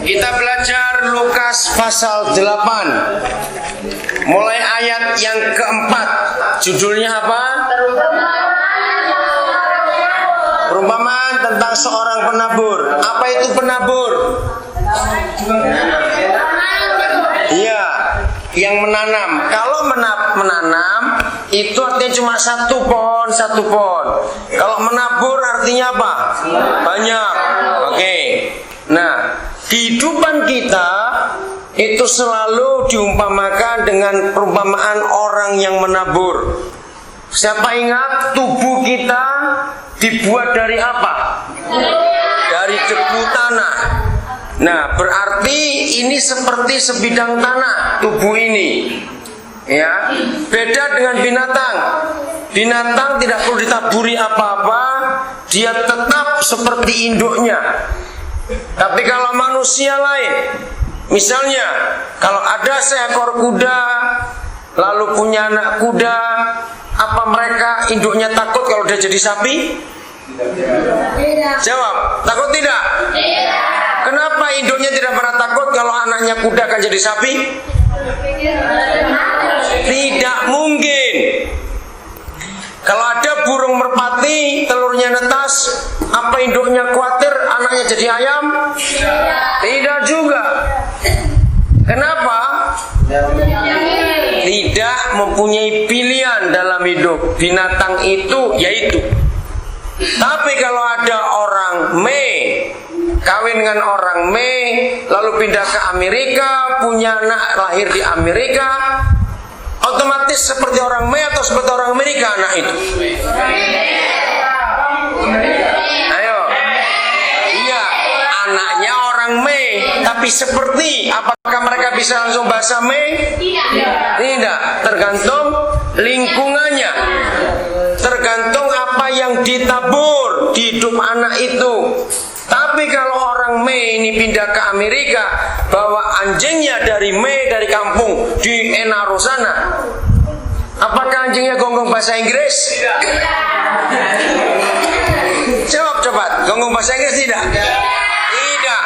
Kita belajar Lukas pasal 8. Mulai ayat yang keempat. Judulnya apa? Perumpamaan tentang seorang penabur. Apa itu penabur? Iya, yang menanam. Kalau menanam itu artinya cuma satu pohon. Kalau menabur artinya apa? Banyak. Oke. Nah, kehidupan kita itu selalu diumpamakan dengan perumpamaan orang yang menabur. Siapa ingat tubuh kita dibuat dari apa? Dari debu tanah. Nah, berarti ini seperti sebidang tanah tubuh ini. Ya, beda dengan binatang. Binatang tidak perlu ditaburi apa-apa, dia tetap seperti induknya. Tapi kalau manusia lain, misalnya kalau ada seekor kuda lalu punya anak kuda, apa mereka induknya takut kalau dia jadi sapi? Jawab, takut tidak? Kenapa induknya tidak pernah takut kalau anaknya kuda akan jadi sapi? Tidak mungkin. Kalau ada burung merpati, telurnya netas, apa induknya khawatir anaknya jadi ayam? Tidak juga. Kenapa? Tidak mempunyai pilihan dalam hidup. Binatang itu yaitu. Tapi kalau ada orang Mei kawin dengan orang Mei, lalu pindah ke Amerika, punya anak lahir di Amerika, otomatis seperti orang Mei atau seperti orang Amerika anak itu? Ayo. Iya, anaknya orang Mei, tapi seperti apakah mereka bisa langsung bahasa Mei? Tidak, tergantung lingkungannya. Tergantung apa yang ditabur di hidup anak itu. Tapi kalau orang Mei ini pindah ke Amerika, bawa anjingnya dari Mei, dari kampung di Enaro sana, apakah anjingnya gonggong bahasa Inggris? Jawab cepat, gonggong bahasa Inggris tidak? Tidak,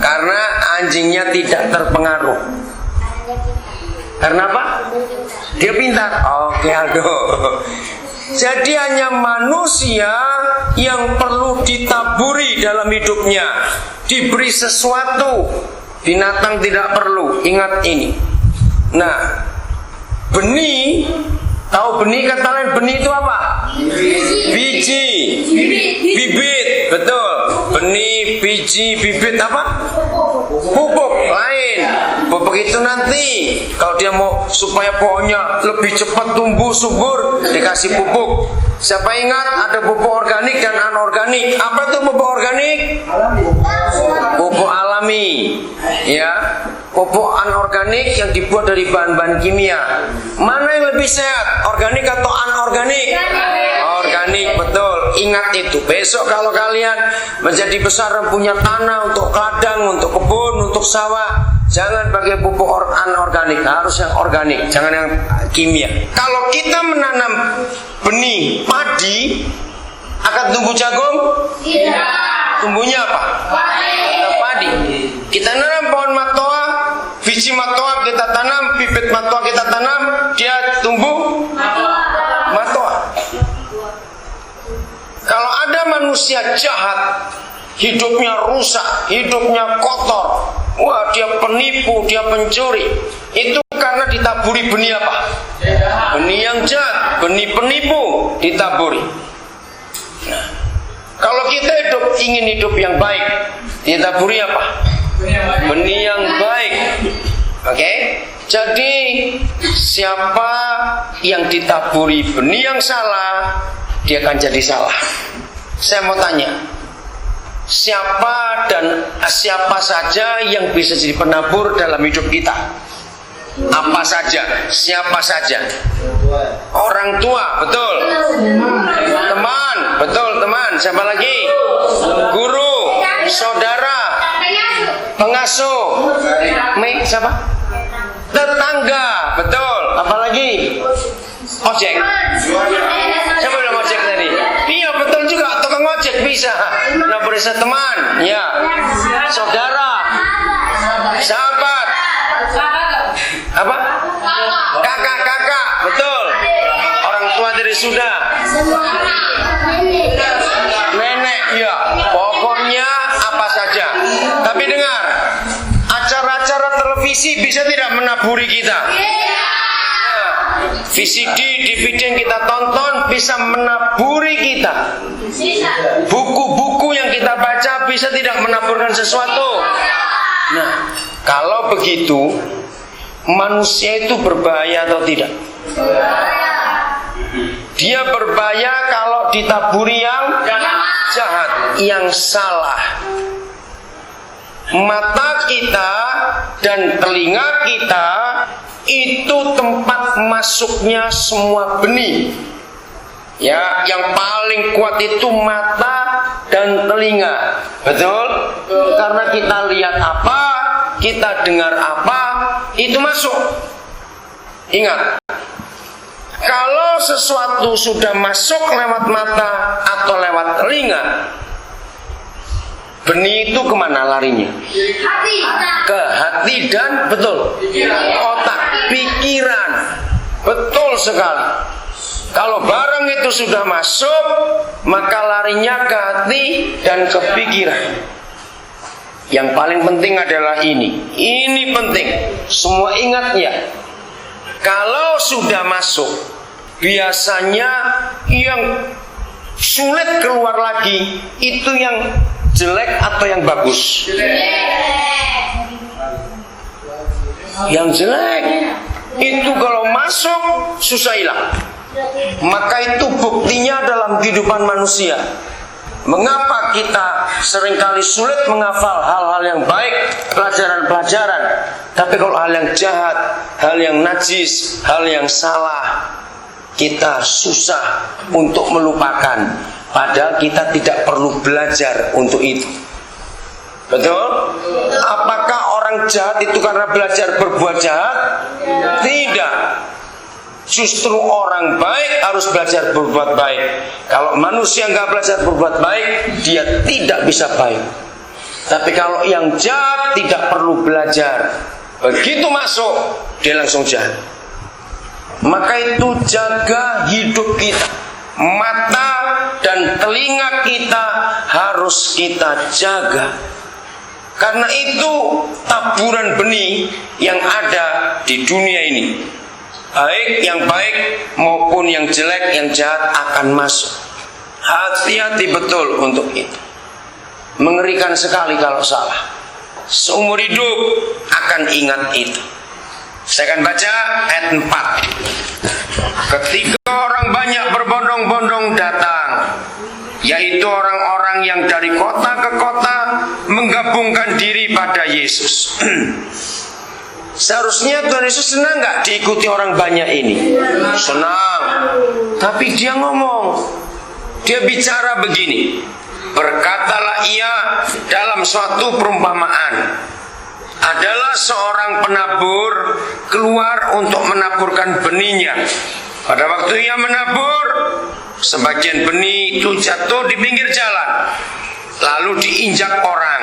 karena anjingnya tidak terpengaruh. Karena apa? Dia pintar. Oke, Aldo. Jadi hanya manusia yang perlu ditaburi dalam hidupnya, diberi sesuatu. Binatang tidak perlu. Ingat ini. Nah, benih, tahu benih kata lain, benih itu apa? Biji, bibit, betul. Benih, biji, bibit apa? Pupuk lain. Pupuk itu nanti kalau dia mau supaya pohonnya lebih cepat tumbuh subur, dikasih pupuk. Siapa ingat ada pupuk organik dan anorganik? Apa itu pupuk organik? Pupuk alami. Ya, pupuk anorganik yang dibuat dari bahan-bahan kimia. Mana yang lebih sehat? Organik atau anorganik? Organik, betul. Ingat itu. Besok kalau kalian menjadi besar dan punya tanah untuk ladang, untuk kebun, untuk sawah, jangan pakai pupuk anorganik, harus yang organik, jangan yang kimia. Kalau kita menanam benih padi, akan tumbuh jagung? Tidak. Tumbuhnya apa? Padi. Kita nanam pohon matoa, biji matoa kita tanam, bibit matoa kita tanam, dia tumbuh matoa. Kalau ada manusia jahat, hidupnya rusak, hidupnya kotor, wah dia penipu, dia pencuri, itu karena ditaburi benih apa? Benih yang jahat, benih penipu ditaburi. Nah, kalau kita ingin hidup yang baik, ditaburi apa? Benih yang baik. Oke? Jadi siapa yang ditaburi benih yang salah, dia akan jadi salah. Saya mau tanya, siapa saja yang bisa jadi penabur dalam hidup kita? Apa saja? Siapa saja? Orang tua, betul. Teman, betul teman. Siapa lagi? Guru, saudara, pengasuh, siapa? Tetangga, betul. Apa lagi? Ojek. Siapa bilang ojek tadi? Iya betul juga, tukang ojek bisa. Nah, berisah teman, ya. Saudara, sudah? Nenek, ya. Pokoknya apa saja. Tapi dengar, acara-acara televisi bisa tidak menaburi kita? VCD, DVD yang kita tonton bisa menaburi kita. Buku-buku yang kita baca bisa tidak menaburkan sesuatu. Nah, kalau begitu, manusia itu berbahaya atau tidak? Dia berbahaya kalau ditaburi yang jahat, yang salah. Mata kita dan telinga kita itu tempat masuknya semua benih. Ya, yang paling kuat itu mata dan telinga. Betul? Karena kita lihat apa, kita dengar apa, itu masuk. Ingat, kalau sesuatu sudah masuk lewat mata atau lewat telinga, benih itu kemana larinya? Ke hati dan betul otak, pikiran. Betul sekali. Kalau barang itu sudah masuk, maka larinya ke hati dan ke pikiran. Yang paling penting adalah ini. Ini penting. Semua ingat ya. Kalau sudah masuk, biasanya yang sulit keluar lagi itu yang jelek atau yang bagus? Yang jelek. Itu kalau masuk susah hilang. Maka itu buktinya dalam kehidupan manusia. Mengapa kita seringkali sulit menghafal hal-hal yang baik, pelajaran-pelajaran, tapi kalau hal yang jahat, hal yang najis, hal yang salah, kita susah untuk melupakan. Padahal kita tidak perlu belajar untuk itu. Betul? Apakah orang jahat itu karena belajar berbuat jahat? Tidak. Justru orang baik harus belajar berbuat baik. Kalau manusia nggak belajar berbuat baik, dia tidak bisa baik. Tapi kalau yang jahat tidak perlu belajar, begitu masuk dia langsung jahat. Maka itu jaga hidup kita. Mata dan telinga kita harus kita jaga. Karena itu taburan benih yang ada di dunia ini. Baik yang baik maupun yang jelek, yang jahat akan masuk. Hati-hati betul untuk itu. Mengerikan sekali kalau salah. Seumur hidup akan ingat itu. Saya akan baca ayat 4. Ketika orang banyak berbondong-bondong datang, yaitu orang-orang yang dari kota ke kota menggabungkan diri pada Yesus. Seharusnya Tuhan Yesus senang gak diikuti orang banyak ini? Senang. Tapi dia ngomong, dia bicara begini. Berkatalah ia dalam suatu perumpamaan. Adalah seorang penabur keluar untuk menaburkan benihnya. Pada waktu ia menabur, sebagian benih itu jatuh di pinggir jalan, lalu diinjak orang,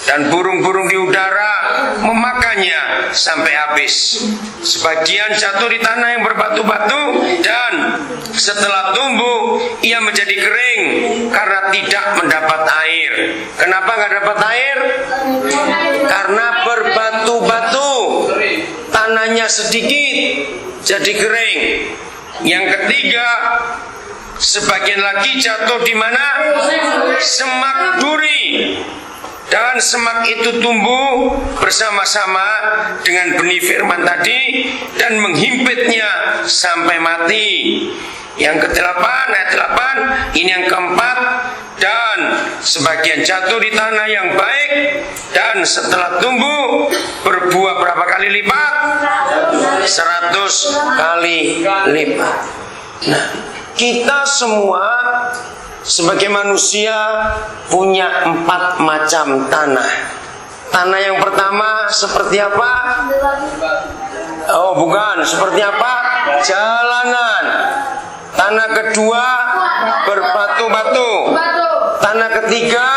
dan burung-burung di udara memakannya sampai habis. Sebagian jatuh di tanah yang berbatu-batu, dan setelah tumbuh ia menjadi kering karena tidak mendapat air. Kenapa nggak dapat air? Karena berbatu-batu, tanahnya sedikit, jadi kering. Yang ketiga, sebagian lagi jatuh di mana? Semak duri. Dan semak itu tumbuh bersama-sama dengan benih firman tadi dan menghimpitnya sampai mati. Yang ke-8, ayat 8, ini yang keempat. Dan sebagian jatuh di tanah yang baik, dan setelah tumbuh berbuah berapa kali lipat? 100 kali lipat. Nah, kita semua sebagai manusia punya 4 macam tanah. Tanah yang pertama seperti apa? Oh bukan, seperti apa? Jalanan. Tanah kedua berbatu-batu. Tanah ketiga